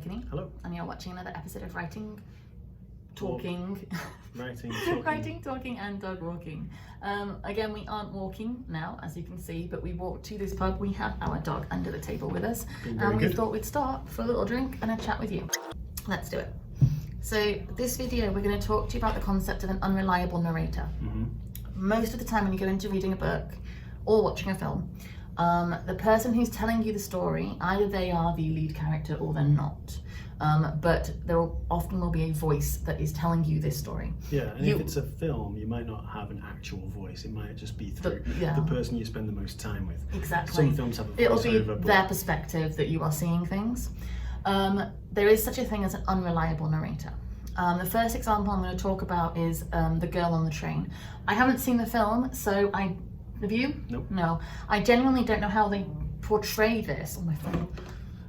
McKinney. Hello. And you're watching another episode of Writing, Talking. Writing, Talking and Dog Walking. Again, we aren't walking now, as you can see, but we walked to this pub. We have our dog under the table with us. And we thought we'd start for a little drink and a chat with you. Let's do it. So this video, we're going to talk to you about the concept of an unreliable narrator. Mm-hmm. Most of the time when you go into reading a book or watching a film, the person who's telling you the story, either they are the lead character or they're not. But there often will be a voice that is telling you this story. Yeah, and if it's a film, you might not have an actual voice. It might just be through the person you spend the most time with. Exactly. Some films have a voiceover. It'll be their perspective that you are seeing things. There is such a thing as an unreliable narrator. The first example I'm going to talk about is The Girl on the Train. I haven't seen the film, so have you? Nope. No. I genuinely don't know how they portray this on my phone.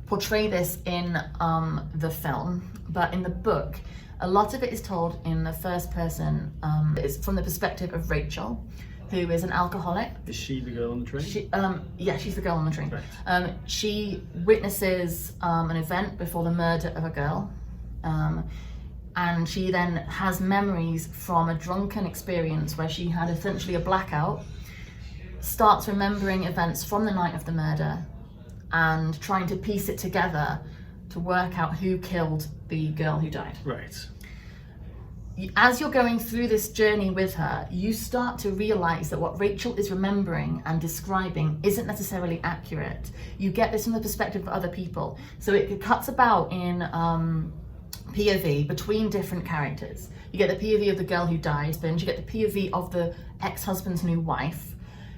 Portray this in the film, but in the book, a lot of it is told in the first person. It's from the perspective of Rachel, who is an alcoholic. Is she the girl on the train? Yeah, she's the girl on the train. Right. She witnesses an event before the murder of a girl, and she then has memories from a drunken experience where she had essentially a blackout, starts remembering events from the night of the murder, and trying to piece it together to work out who killed the girl who died. Right. As you're going through this journey with her, you start to realize that what Rachel is remembering and describing isn't necessarily accurate. You get this from the perspective of other people. So it cuts about in POV between different characters. You get the POV of the girl who died, then you get the POV of the ex-husband's new wife.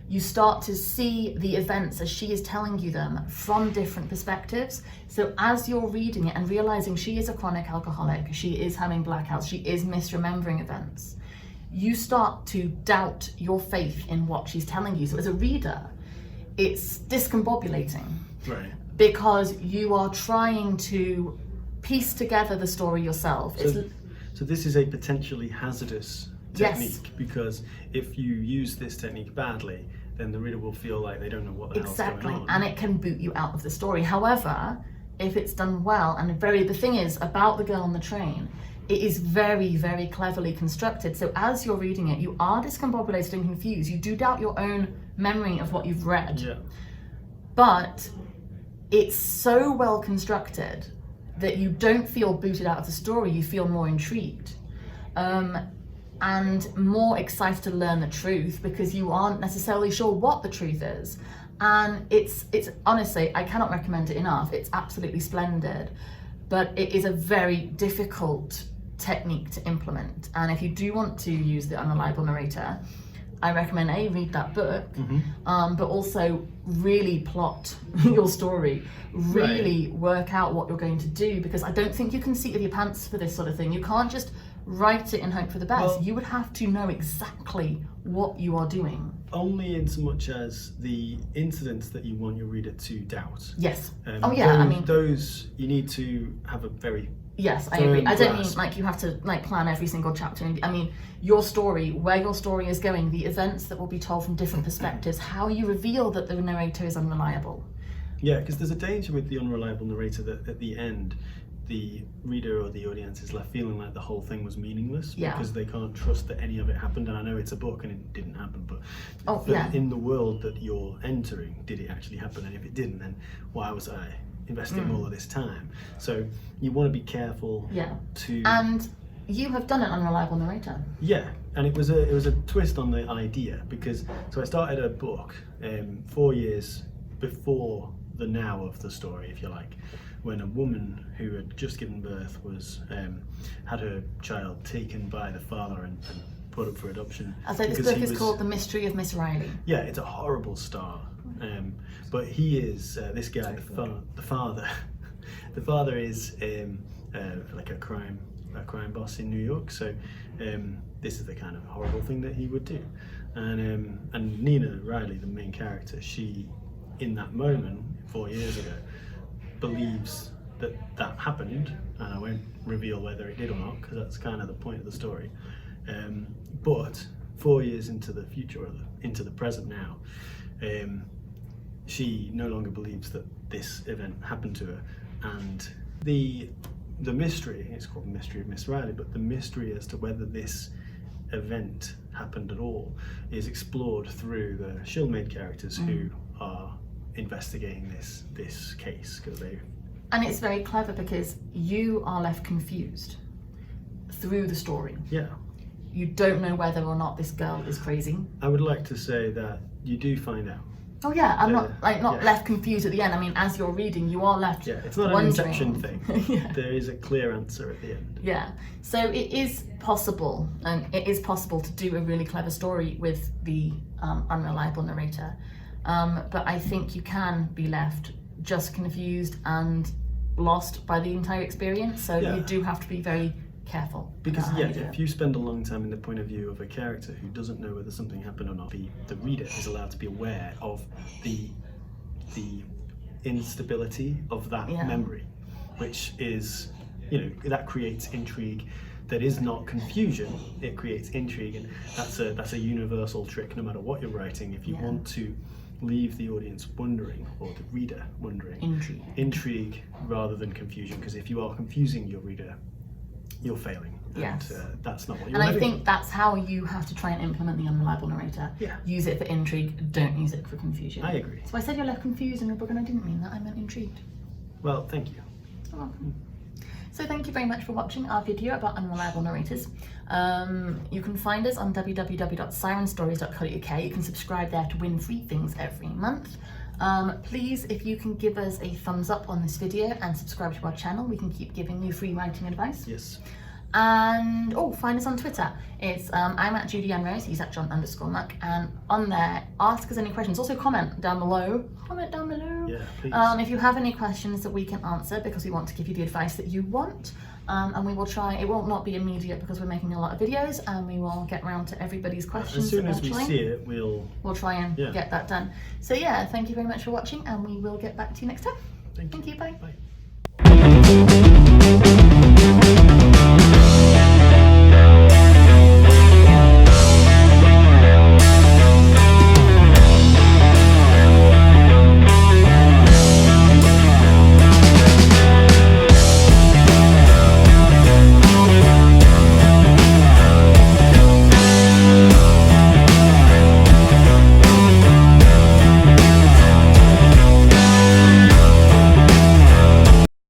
You start to see the events as she is telling you them from different perspectives. So as you're reading it and realizing she is a chronic alcoholic, she is having blackouts, she is misremembering events, you start to doubt your faith in what she's telling you. So as a reader, it's discombobulating. Right. Because you are trying to piece together the story yourself. So this is a potentially hazardous technique, because if you use this technique badly, then the reader will feel like they don't know what the hell's going on. And it can boot you out of the story. However, if it's done well, and the thing is about The Girl on the Train, it is very, very cleverly constructed. So as you're reading it, you are discombobulated and confused. You do doubt your own memory of what you've read. Yeah. But it's so well constructed that you don't feel booted out of the story, you feel more intrigued. And more excited to learn the truth, because you aren't necessarily sure what the truth is. And it's honestly, I cannot recommend it enough. It's absolutely splendid, but it is a very difficult technique to implement. And if you do want to use the unreliable narrator, I recommend read that book, but also really plot your story, really work out what you're going to do, because I don't think you can seat of your pants for this sort of thing. You can't just write it and hope for the best. Well, you would have to know exactly what you are doing. Only in so much as the incidents that you want your reader to doubt. Yes. Those you need to have a very Yes, I agree. I don't mean like you have to plan every single chapter. I mean your story, where your story is going, the events that will be told from different perspectives, how you reveal that the narrator is unreliable. Yeah, because there's a danger with the unreliable narrator that at the end, the reader or the audience is left feeling like the whole thing was meaningless, because they can't trust that any of it happened. And I know it's a book and it didn't happen, but in the world that you're entering, did it actually happen? And if it didn't, then why was I investing all of this time? So you want to be careful to... And you have done an unreliable narrator. Yeah, and it was a twist on the idea, because so I started a book 4 years before the now of the story, if you like, when a woman who had just given birth was had her child taken by the father and put up for adoption. I think this book is called The Mystery of Miss Riley. Yeah, it's a horrible start, but he is this guy, the father. The father is like a crime boss in New York. So this is the kind of horrible thing that he would do, and Nina Riley, the main character, she in that moment 4 years ago believes that happened, and I won't reveal whether it did or not, because that's kind of the point of the story. But 4 years into the future, or into the present now, she no longer believes that this event happened to her, and The mystery, it's called Mystery of Miss Riley, but the mystery as to whether this event happened at all is explored through the Shilmaid characters who are investigating this case, because they. And it's very clever because you are left confused through the story. Yeah. You don't know whether or not this girl is crazy. I would like to say that you do find out. Oh yeah, I'm not Yeah. left confused at the end. I mean, as you're reading, you are left Yeah, it's not an wondering. Inception thing. Yeah. There is a clear answer at the end. Yeah, so it is possible, and it is possible to do a really clever story with the unreliable narrator. But I think you can be left just confused and lost by the entire experience. So Yeah. you do have to be very careful. Because about how yeah, you do if it. you spend a long time in the point of view of a character who doesn't know whether something happened or not, the reader is allowed to be aware of the instability of that Yeah. memory, which is, that creates intrigue. That is not confusion; it creates intrigue, and that's a universal trick. No matter what you're writing, if you Yeah. want to leave the audience wondering, or the reader wondering, intrigue rather than confusion. Because if you are confusing your reader, you're failing. Yes. And that's not what you And want I to do. think that's how you have to try and implement the unreliable narrator. Yeah. Use it for intrigue, don't use it for confusion. I agree. So I said you're left confused in your book, and I didn't mean that, I meant intrigued. Well, thank you. You're welcome. So thank you very much for watching our video about unreliable narrators. You can find us on www.sirenstories.co.uk. You can subscribe there to win free things every month. Please, if you can give us a thumbs up on this video and subscribe to our channel, we can keep giving you free writing advice. Yes. And find us on Twitter. It's I'm at Judy Ann Rose, he's at John_Muck, and on there, ask us any questions. Also comment down below. Yeah, please. If you have any questions that we can answer, because we want to give you the advice that you want. And we will try. It will not be immediate because we're making a lot of videos, and we will get around to everybody's questions As soon as eventually. we see it, we'll We'll try and get that done. So yeah, thank you very much for watching, and we will get back to you next time. Thank you. Bye. Bye.